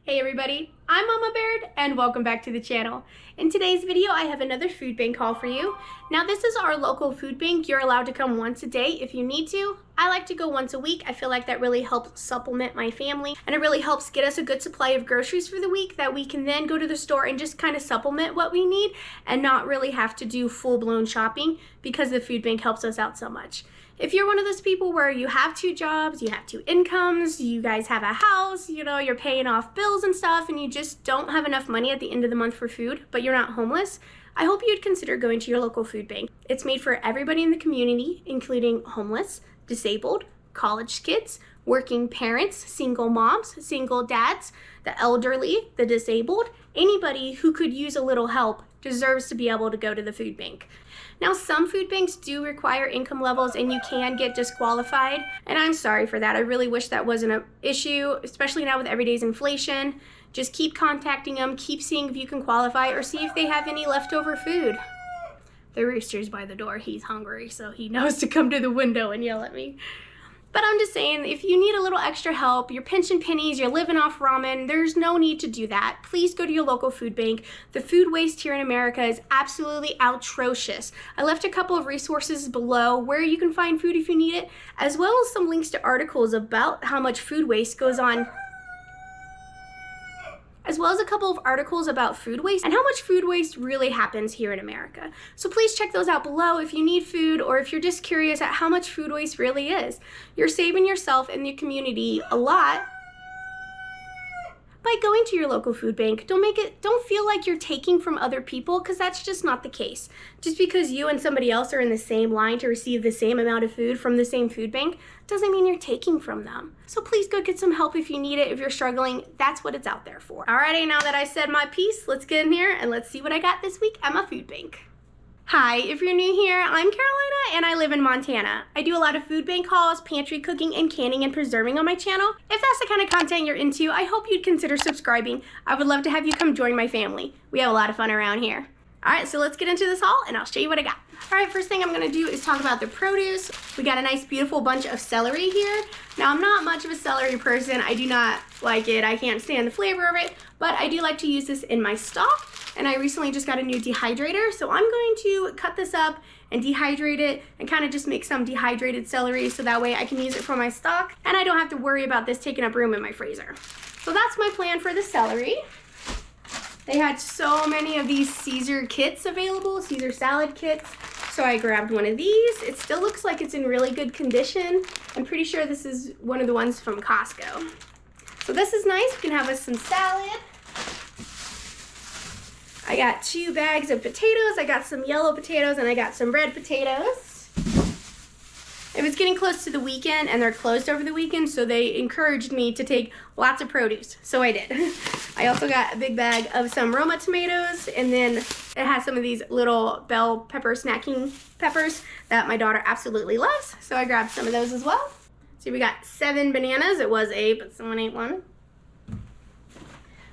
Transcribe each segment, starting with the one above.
Hey everybody, I'm Mama Baird and welcome back to the channel. In today's video, I have another food bank haul for you. Now this is our local food bank. You're allowed to come once a day if you need to. I like to go once a week. I feel like that really helps supplement my family and it really helps get us a good supply of groceries for the week that we can then go to the store and just kind of supplement what we need and not really have to do full-blown shopping because the food bank helps us out so much. If you're one of those people where you have 2 jobs, you have 2 incomes, you guys have a house, you're paying off bills and stuff, and you just don't have enough money at the end of the month for food, but you're not homeless, I hope you'd consider going to your local food bank. It's made for everybody in the community, including homeless, disabled, college kids, working parents, single moms, single dads, the elderly, the disabled. Anybody who could use a little help deserves to be able to go to the food bank. Now, some food banks do require income levels and you can get disqualified, and I'm sorry for that. I really wish that wasn't an issue, especially now with everyday's inflation. Just keep contacting them, keep seeing if you can qualify, or see if they have any leftover food. The rooster's by the door. He's hungry, so he knows to come to the window and yell at me. But I'm just saying, if you need a little extra help, you're pinching pennies, you're living off ramen, there's no need to do that. Please go to your local food bank. The food waste here in America is absolutely atrocious. I left a couple of resources below where you can find food if you need it, as well as some links to articles about how much food waste goes on, as well as a couple of articles about food waste and how much food waste really happens here in America. So please check those out below if you need food or if you're just curious at how much food waste really is. You're saving yourself and the community a lot by going to your local food bank. Don't feel like you're taking from other people, because that's just not the case. Just because you and somebody else are in the same line to receive the same amount of food from the same food bank doesn't mean you're taking from them. So please go get some help if you need it. If you're struggling, that's what it's out there for. Alrighty, now that I said my piece, let's get in here and let's see what I got this week at my food bank. Hi, if you're new here, I'm Carolina and I live in Montana. I do a lot of food bank hauls, pantry cooking, and canning and preserving on my channel. If that's the kind of content you're into, I hope you'd consider subscribing. I would love to have you come join my family. We have a lot of fun around here. Alright, so let's get into this haul and I'll show you what I got. Alright, first thing I'm going to do is talk about the produce. We got a nice beautiful bunch of celery here. Now, I'm not much of a celery person. I do not like it. I can't stand the flavor of it, but I do like to use this in my stock. And I recently just got a new dehydrator, so I'm going to cut this up and dehydrate it and kind of just make some dehydrated celery so that way I can use it for my stock and I don't have to worry about this taking up room in my freezer. So that's my plan for the celery. They had so many of these Caesar kits available, Caesar salad kits, so I grabbed one of these. It still looks like it's in really good condition. I'm pretty sure this is one of the ones from Costco. So this is nice. We can have us some salad. I got 2 bags of potatoes. I got some yellow potatoes and I got some red potatoes. It was getting close to the weekend and they're closed over the weekend, so they encouraged me to take lots of produce, so I did. I also got a big bag of some Roma tomatoes, and then it has some of these little bell pepper snacking peppers that my daughter absolutely loves, so I grabbed some of those as well. So we got 7 bananas. It was 8, but someone ate one.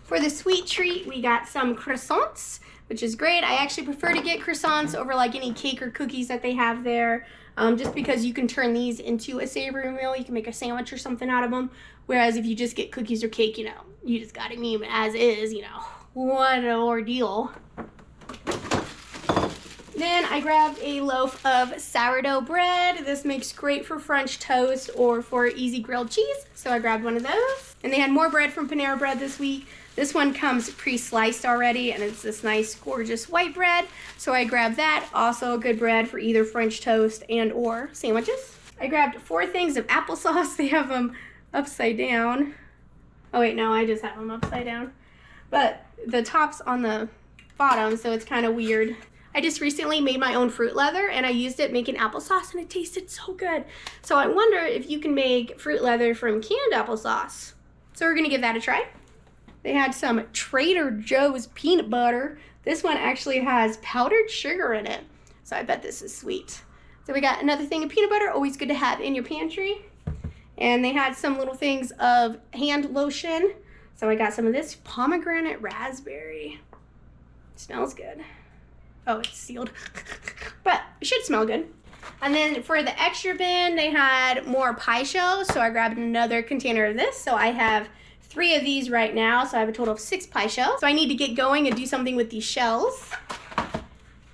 For the sweet treat, we got some croissants, which is great. I actually prefer to get croissants over like any cake or cookies that they have there, just because you can turn these into a savory meal. You can make a sandwich or something out of them. Whereas if you just get cookies or cake, you just gotta eat them as is, what an ordeal. Then I grabbed a loaf of sourdough bread. This makes great for French toast or for easy grilled cheese, so I grabbed one of those. And they had more bread from Panera Bread this week. This one comes pre-sliced already, and it's this nice, gorgeous white bread, so I grabbed that. Also good bread for either French toast and or sandwiches. I grabbed 4 things of applesauce. They have them upside down. Oh wait, no, I just have them upside down. But the top's on the bottom, so it's kind of weird. I just recently made my own fruit leather and I used it making applesauce and it tasted so good. So I wonder if you can make fruit leather from canned applesauce. So we're gonna give that a try. They had some Trader Joe's peanut butter. This one actually has powdered sugar in it, so I bet this is sweet. So we got another thing of peanut butter, always good to have in your pantry. And they had some little things of hand lotion. So I got some of this pomegranate raspberry. It smells good. Oh, it's sealed. But it should smell good. And then for the extra bin, they had more pie shells. So I grabbed another container of this. So I have 3 of these right now, so I have a total of 6 pie shells. So I need to get going and do something with these shells.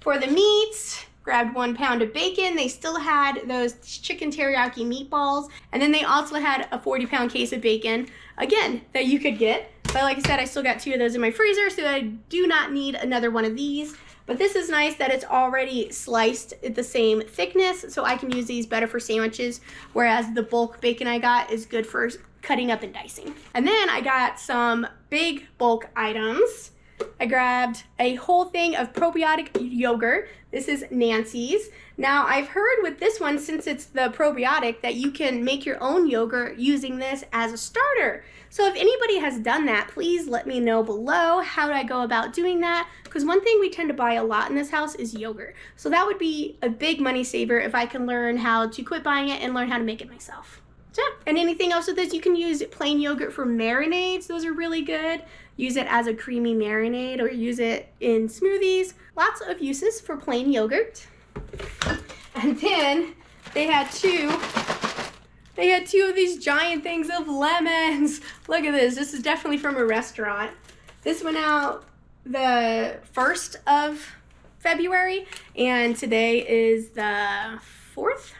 For the meats, grabbed 1 pound of bacon. They still had those chicken teriyaki meatballs. And then they also had a 40-pound case of bacon, again, that you could get. But like I said, I still got 2 of those in my freezer, so I do not need another one of these. But this is nice that it's already sliced at the same thickness, so I can use these better for sandwiches, whereas the bulk bacon I got is good for cutting up and dicing. And then I got some big bulk items. I grabbed a whole thing of probiotic yogurt. This is Nancy's. Now I've heard with this one, since it's the probiotic, that you can make your own yogurt using this as a starter. So if anybody has done that, please let me know below. How do I go about doing that? Because one thing we tend to buy a lot in this house is yogurt. So that would be a big money saver if I can learn how to quit buying it and learn how to make it myself. So, and anything else with this, you can use plain yogurt for marinades. Those are really good. Use it as a creamy marinade or use it in smoothies. Lots of uses for plain yogurt. And then they had two of these giant things of lemons. Look at this. This is definitely from a restaurant. This went out the 1st of February, and today is the 4th.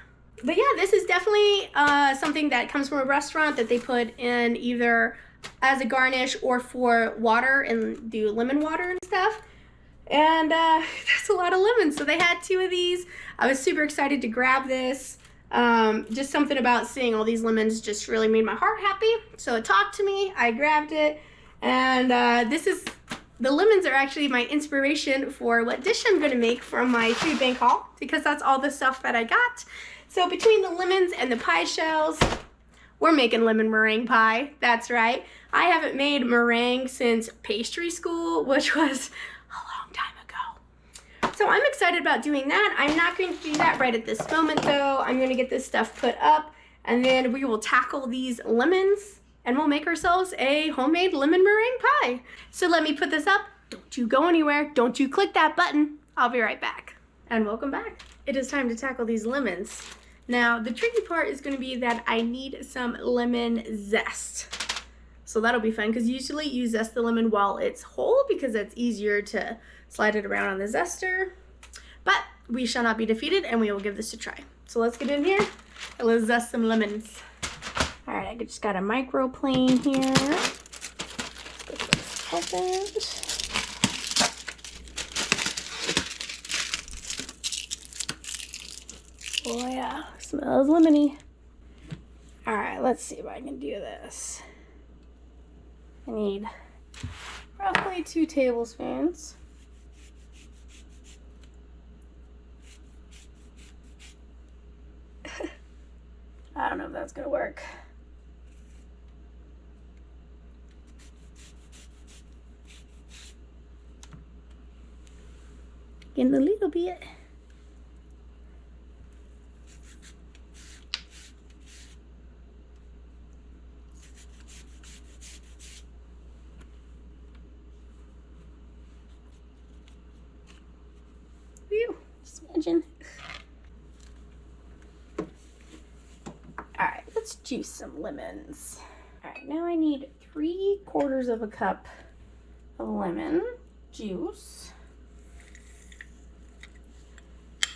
But yeah, this is definitely something that comes from a restaurant that they put in either as a garnish or for water and do lemon water and stuff. And that's a lot of lemons. So they had 2 of these. I was super excited to grab this. Just something about seeing all these lemons just really made my heart happy. So it talked to me. I grabbed it. And the lemons are actually my inspiration for what dish I'm going to make from my food bank haul, because that's all the stuff that I got. So between the lemons and the pie shells, we're making lemon meringue pie. That's right. I haven't made meringue since pastry school, which was a long time ago. So I'm excited about doing that. I'm not going to do that right at this moment though. I'm going to get this stuff put up, and then we will tackle these lemons and we'll make ourselves a homemade lemon meringue pie. So let me put this up. Don't you go anywhere. Don't you click that button. I'll be right back. And welcome back. It is time to tackle these lemons. Now, the tricky part is going to be that I need some lemon zest. So that'll be fun, because usually you zest the lemon while it's whole, because it's easier to slide it around on the zester. But we shall not be defeated, and we will give this a try. So let's get in here and let's zest some lemons. All right, I just got a microplane here. Get this opened. Oh yeah, smells lemony. All right, let's see if I can do this. I need roughly 2 tablespoons. I don't know if that's gonna work. Getting a little bit. Imagine. Alright, let's juice some lemons. Alright, now I need 3/4 cup of lemon juice.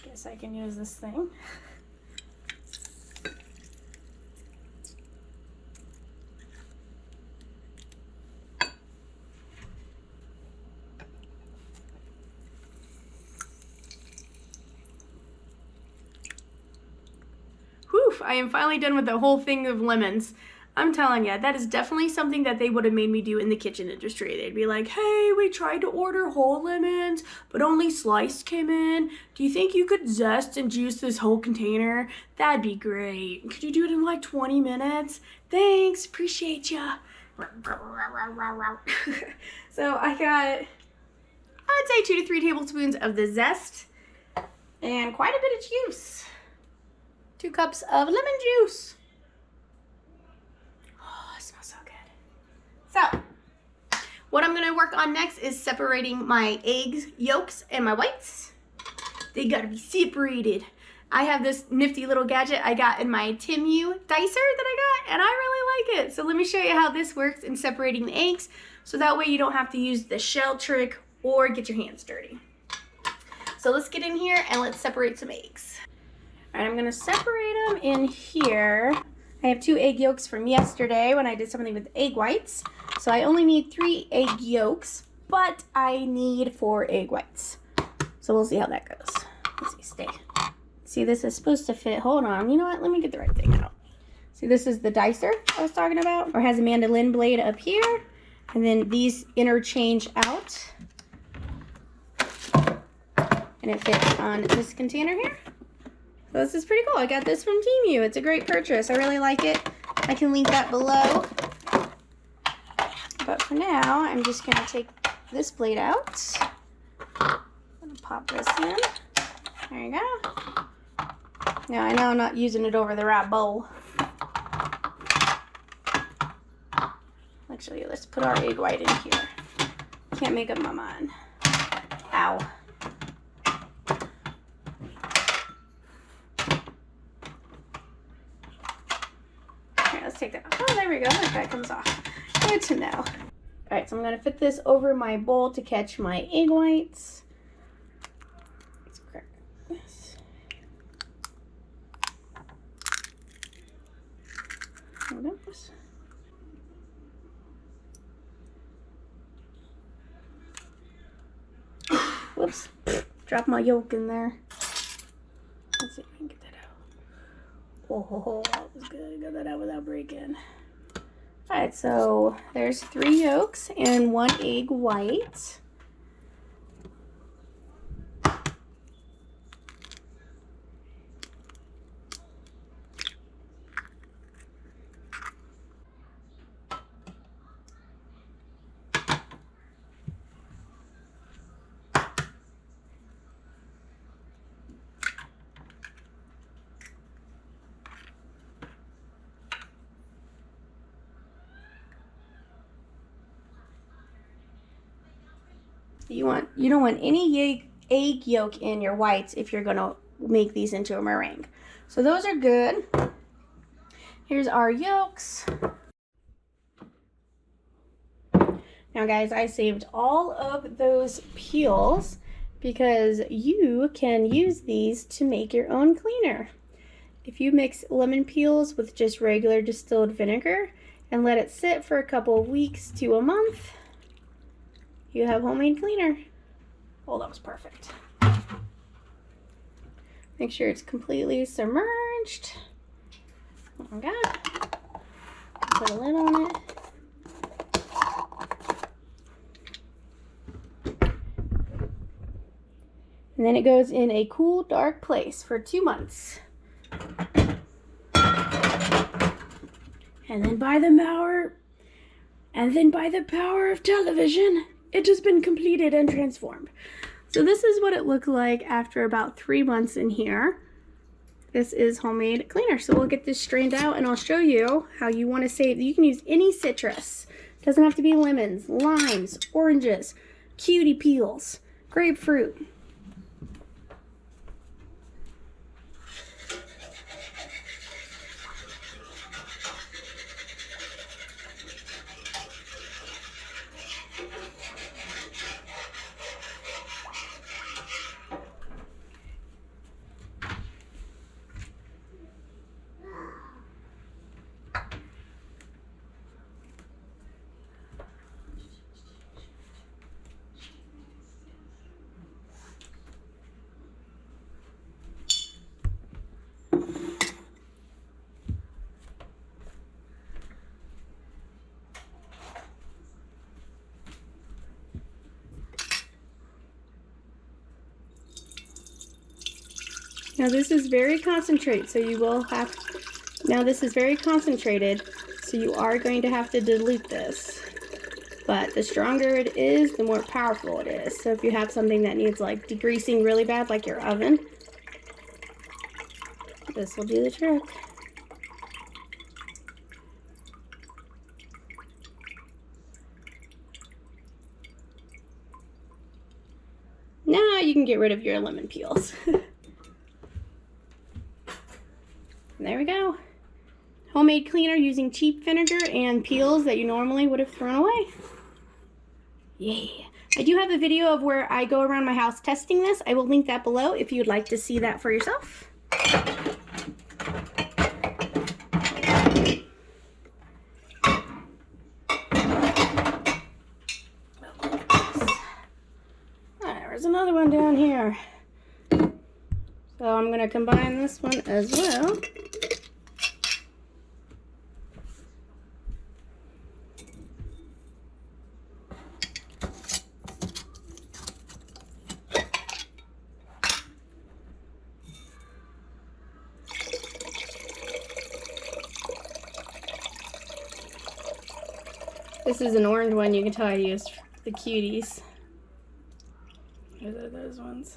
Guess I can use this thing. I am finally done with the whole thing of lemons. I'm telling you, that is definitely something that they would have made me do in the kitchen industry. They'd be like, hey, we tried to order whole lemons, but only sliced came in. Do you think you could zest and juice this whole container? That'd be great. Could you do it in like 20 minutes? Thanks, appreciate ya. So I got, I'd say 2 to 3 tablespoons of the zest and quite a bit of juice. 2 cups of lemon juice. Oh, it smells so good. So, what I'm gonna work on next is separating my eggs, yolks, and my whites. They gotta be separated. I have this nifty little gadget I got in my Timu dicer that I got, and I really like it. So let me show you how this works in separating the eggs, so that way you don't have to use the shell trick or get your hands dirty. So let's get in here and let's separate some eggs. All right, I'm gonna separate them in here. I have 2 egg yolks from yesterday when I did something with egg whites. So I only need 3 egg yolks, but I need 4 egg whites. So we'll see how that goes. Let's see, stay. See, this is supposed to fit. Hold on, you know what? Let me get the right thing out. See, this is the dicer I was talking about, or has a mandolin blade up here. And then these interchange out. And it fits on this container here. So this is pretty cool. I got this from Temu. It's a great purchase. I really like it. I can link that below. But for now, I'm just going to take this blade out. I'm going to pop this in. There you go. Now, I know I'm not using it over the right bowl. Actually, let's put our egg white in here. Can't make up my mind. Ow. Here, let's take that off. Oh, there we go. Look, that comes off. Good to know. All right, so I'm going to fit this over my bowl to catch my egg whites. Let's crack this. Oops. Whoops. Drop my yolk in there. Let's see if I can get that out. Oh, that was good. Got that out without breaking. Alright, so there's 3 yolks and 1 egg white. You don't want any egg yolk in your whites if you're gonna make these into a meringue. So those are good. Here's our yolks. Now guys, I saved all of those peels because you can use these to make your own cleaner. If you mix lemon peels with just regular distilled vinegar and let it sit for a couple of weeks to a month, you have homemade cleaner. Oh, that was perfect. Make sure it's completely submerged. Oh my God. Put a lid on it. And then it goes in a cool, dark place for 2 months. And then by the power of television, it has been completed and transformed. So this is what it looked like after about 3 months in here. This is homemade cleaner. So we'll get this strained out and I'll show you how you want to save. You can use any citrus. It doesn't have to be lemons, limes, oranges, cutie peels, grapefruit. Now this is very concentrated, so you will have, now this is very concentrated, so you are going to have to dilute this. But the stronger it is, the more powerful it is. So if you have something that needs like degreasing really bad, like your oven, this will do the trick. Now you can get rid of your lemon peels. There we go. homemade cleaner using cheap vinegar and peels that you normally would have thrown away. Yeah. I do have a video of where I go around my house testing this. I will link that below if you'd like to see that for yourself. There's another one down here. So I'm going to combine this one as well. This is an orange one. You can tell I used the cuties. Those are those ones.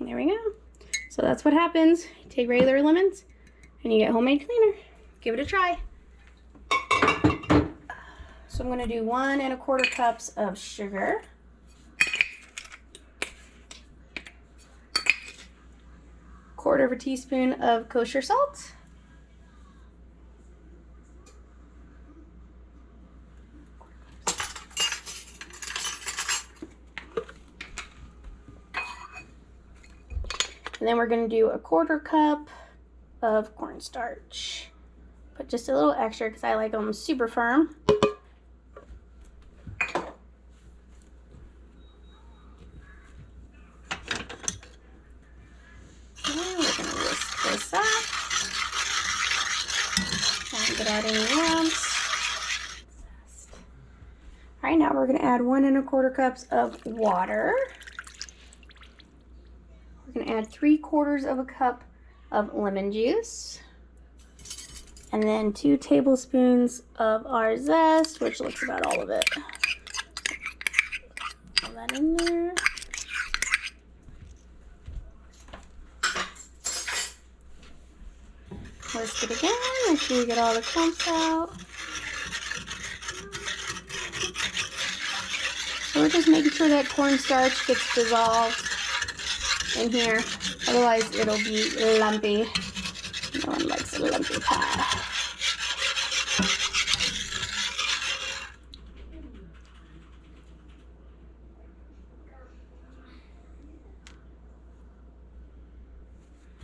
There we go. So that's what happens. You take regular lemons and you get homemade cleaner. Give it a try. So I'm going to do 1 1/4 cups of sugar. Quarter of a teaspoon of kosher salt. And then we're going to do 1/4 cup of cornstarch. Put just a little extra because I like them super firm. And we're going to whisk this up. Don't get out any lumps. All right, now we're going to add 1 1/4 cups of water. We're going to add 3/4 cup of lemon juice. And then 2 tablespoons of our zest, which looks about all of it. Put that in there. Whisk it again, make sure you get all the clumps out. So we're just making sure that cornstarch gets dissolved in here, otherwise it'll be lumpy. No one likes a lumpy pie.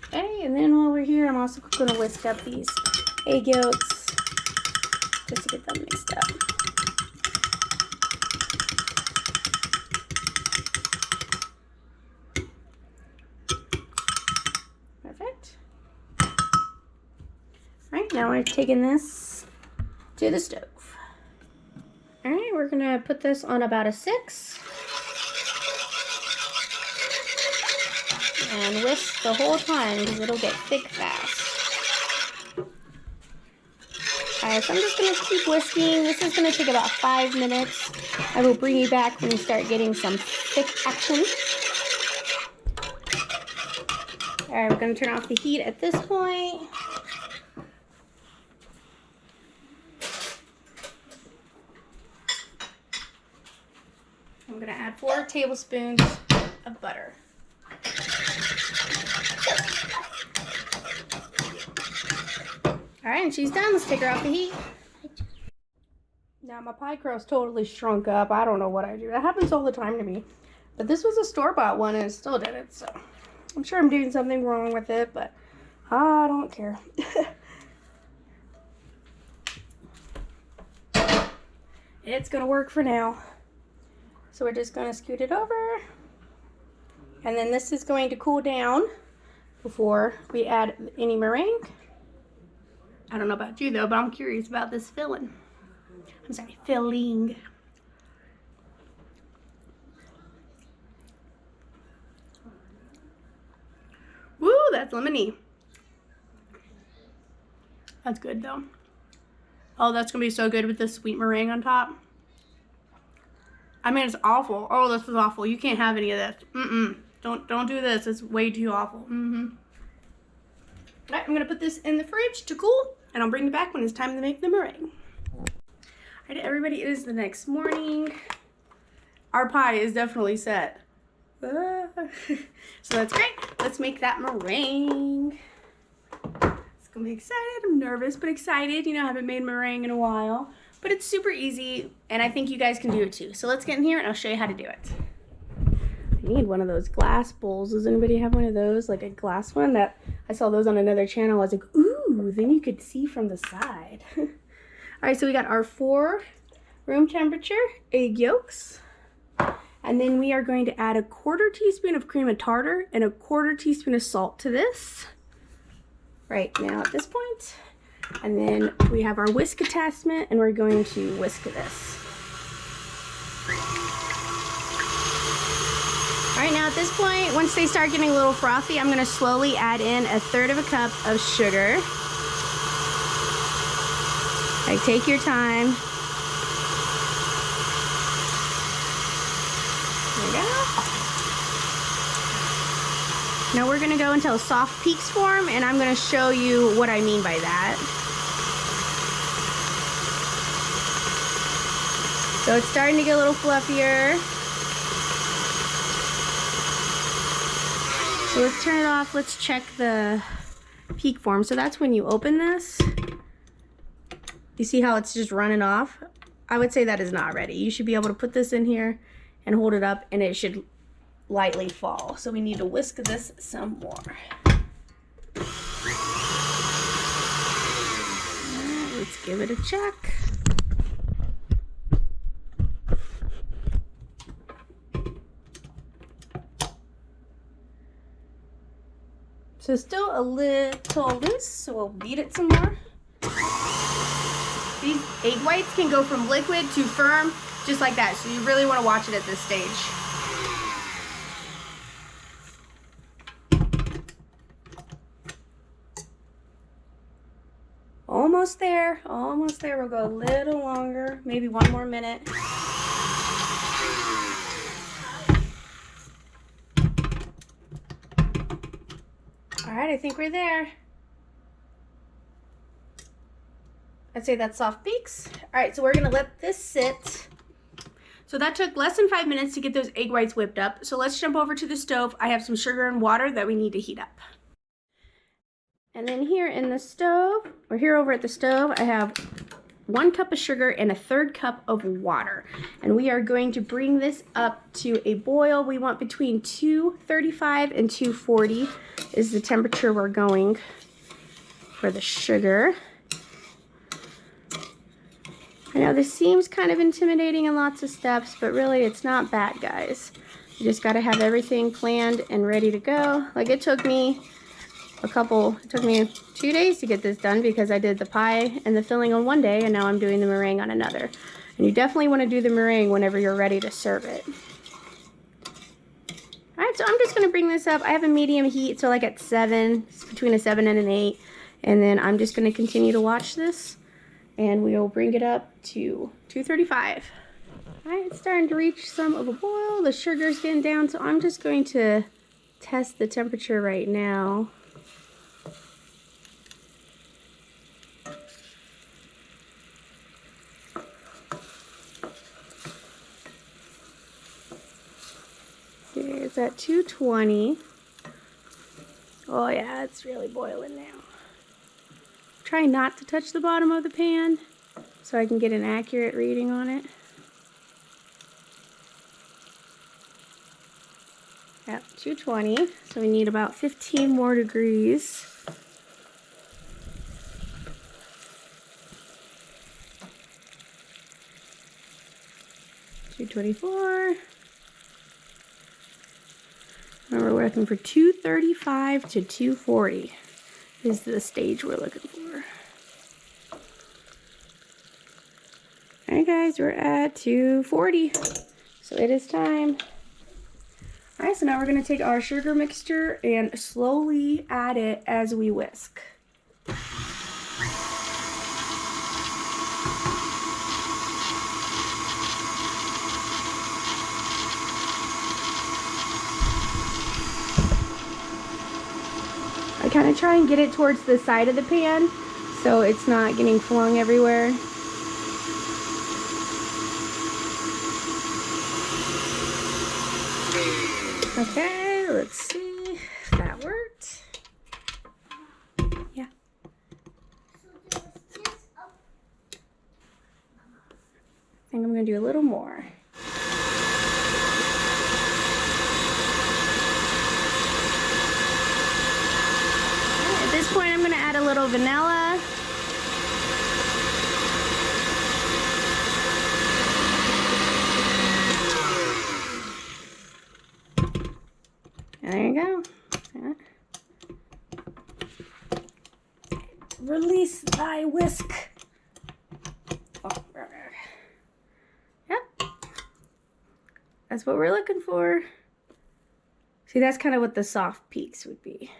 Okay, and then while we're here, I'm also going to whisk up these egg yolks just to get them mixed up. Perfect. Alright, now we're taking this to the stove. Alright, we're going to put this on about a 6. And whisk the whole time because it'll get thick fast. Alright, so I'm just going to keep whisking. This is going to take about 5 minutes. I will bring you back when you start getting some thick action. Alright, we're going to turn off the heat at this point. I'm going to add 4 tablespoons of butter. Alright, and she's done. Let's take her off the heat. Now my pie crust totally shrunk up. I don't know what I do. That happens all the time to me. But this was a store-bought one and it still did it. So I'm sure I'm doing something wrong with it, but I don't care. It's going to work for now. So we're just going to scoot it over. And then this is going to cool down before we add any meringue. I don't know about you though, but I'm curious about this filling. I'm sorry, filling. Woo, that's lemony. That's good though. Oh, that's gonna be so good with this sweet meringue on top. I mean, it's awful. Oh, this is awful. You can't have any of this. Don't do this. It's way too awful. All right, I'm gonna put this in the fridge to cool, and I'll bring it back when it's time to make the meringue. All right, everybody, it is the next morning. Our pie is definitely set. So that's great. Let's make that meringue. It's gonna be excited. I'm nervous, but excited. You know, I haven't made meringue in a while, but it's super easy, and I think you guys can do it too. So let's get in here, and I'll show you how to do it. I need one of those glass bowls. Does anybody have one of those, like a glass one? That I saw those on another channel. I was like, ooh, then you could see from the side. All right, so we got our 4 room temperature egg yolks. And then we are going to add a 1/4 teaspoon of cream of tartar and a 1/4 teaspoon of salt to this right now at this point. And then we have our whisk attachment, and we're going to whisk this. All right, now at this point, once they start getting a little frothy, I'm gonna slowly add in 1/3 cup of sugar. Like, take your time. There we go. Now we're gonna go until soft peaks form, and I'm gonna show you what I mean by that. So it's starting to get a little fluffier. So let's turn it off. Let's check the peak form. So that's when you open this. You see how it's just running off? I would say that is not ready. You should be able to put this in here and hold it up, and it should lightly fall. So we need to whisk this some more. Let's give it a check. So still a little loose, so we'll beat it some more. These egg whites can go from liquid to firm, just like that. So you really want to watch it at this stage. Almost there, almost there. We'll go a little longer, maybe 1 more minute. All right, I think we're there. I'd say that's soft peaks. All right, so we're gonna let this sit. So that took less than 5 minutes to get those egg whites whipped up. So let's jump over to the stove. I have some sugar and water that we need to heat up. And then here in the stove, or here over at the stove, I have 1 cup of sugar and 1/3 cup of water. And we are going to bring this up to a boil. We want between 235 and 240 is the temperature we're going for the sugar. I know this seems kind of intimidating in lots of steps, but really it's not bad, guys. You just gotta have everything planned and ready to go. Like, it took me 2 days to get this done because I did the pie and the filling on one day, and now I'm doing the meringue on another. And you definitely want to do the meringue whenever you're ready to serve it. All right, so I'm just going to bring this up. I have a medium heat, so like at 7, it's between a 7 and an 8. And then I'm just going to continue to watch this, and we'll bring it up to 235. All right, it's starting to reach some of a boil. The sugar's getting down, so I'm just going to test the temperature right now. It's at 220. Oh yeah, it's really boiling now. Try not to touch the bottom of the pan so I can get an accurate reading on it. Yep, 220. So we need about 15 more degrees. $224. And we're working for 235 to 240 is the stage we're looking for. Alright guys, we're at 240. So it is time. Alright, so now we're going to take our sugar mixture and slowly add it as we whisk. kind of try and get it towards the side of the pan so it's not getting flung everywhere. Okay, let's see if that worked. Yeah. I think I'm gonna do a little more. At this point, I'm gonna add a little vanilla. And there you go. Release thy whisk. Oh, yep. That's what we're looking for. See, that's kind of what the soft peaks would be.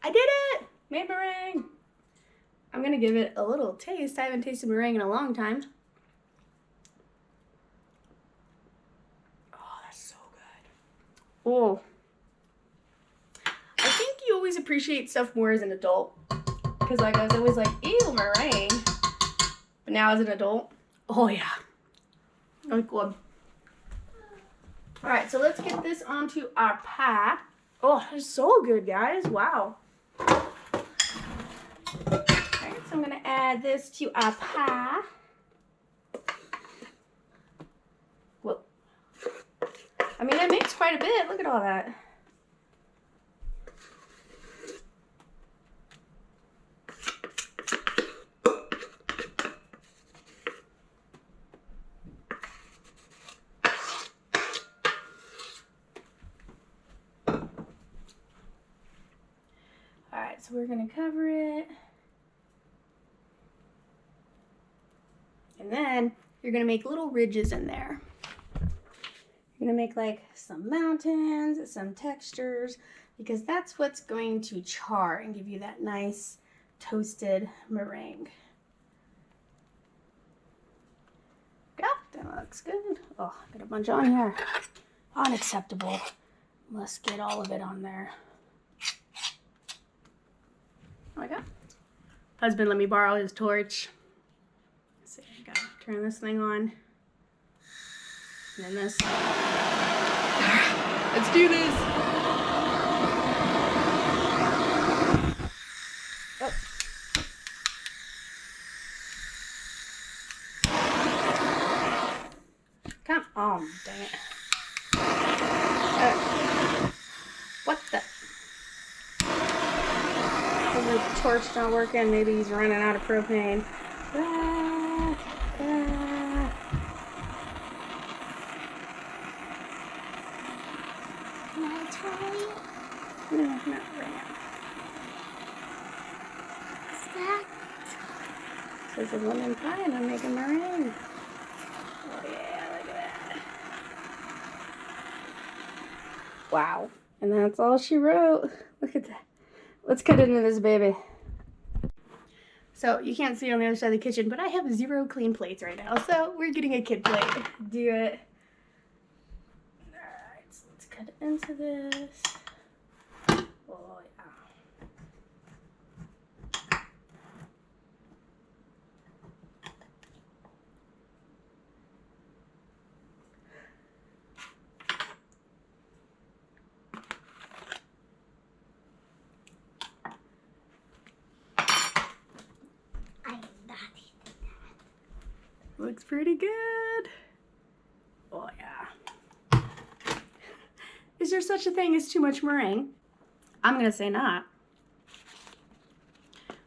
I did it! Made meringue! I'm gonna give it a little taste. I haven't tasted meringue in a long time. Oh, that's so good. Oh. I think you always appreciate stuff more as an adult. Because like I was always like, ew, meringue. But now as an adult, oh yeah. Oh, good. Alright, so let's get this onto our pie. Oh, it's so good, guys. Wow. So I'm going to add this to our pie. Whoa. I mean, that makes quite a bit. Look at all that. All right, so we're going to cover it. And then you're gonna make little ridges in there. You're gonna make like some mountains, some textures, because that's what's going to char and give you that nice toasted meringue. Yeah, that looks good. Oh, I got a bunch on here. Unacceptable. Let's get all of it on there. Oh my God. Husband let me borrow his torch. So you gotta turn this thing on. And then this. Let's do this. Oh. Come on, dang it. What the? The torch not working. Maybe he's running out of propane. Can I try? No, not right now. What's that? This is lemon pie and I'm making meringue. Oh yeah, look at that. Wow. And that's all she wrote. Look at that. Let's cut into this baby. So you can't see on the other side of the kitchen, but I have 0 clean plates right now. So we're getting a kid plate. Do it. Alright, so let's cut into this. Oh yeah. Looks pretty good. Oh yeah. Is there such a thing as too much meringue? I'm gonna say not.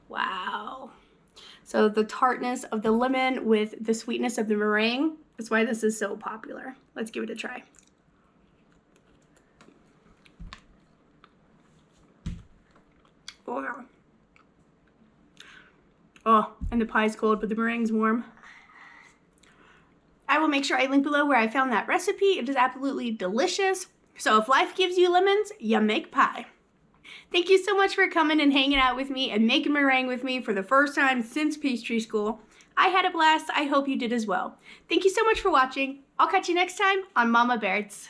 Wow. So the tartness of the lemon with the sweetness of the meringue, that's why this is so popular. Let's give it a try. Oh yeah. Oh, and the pie's cold, but the meringue's warm. I will make sure I link below where I found that recipe. It is absolutely delicious. So if life gives you lemons, you make pie. Thank you so much for coming and hanging out with me and making meringue with me for the first time since pastry school. I had a blast. I hope you did as well. Thank you so much for watching. I'll catch you next time on Mama Baird's.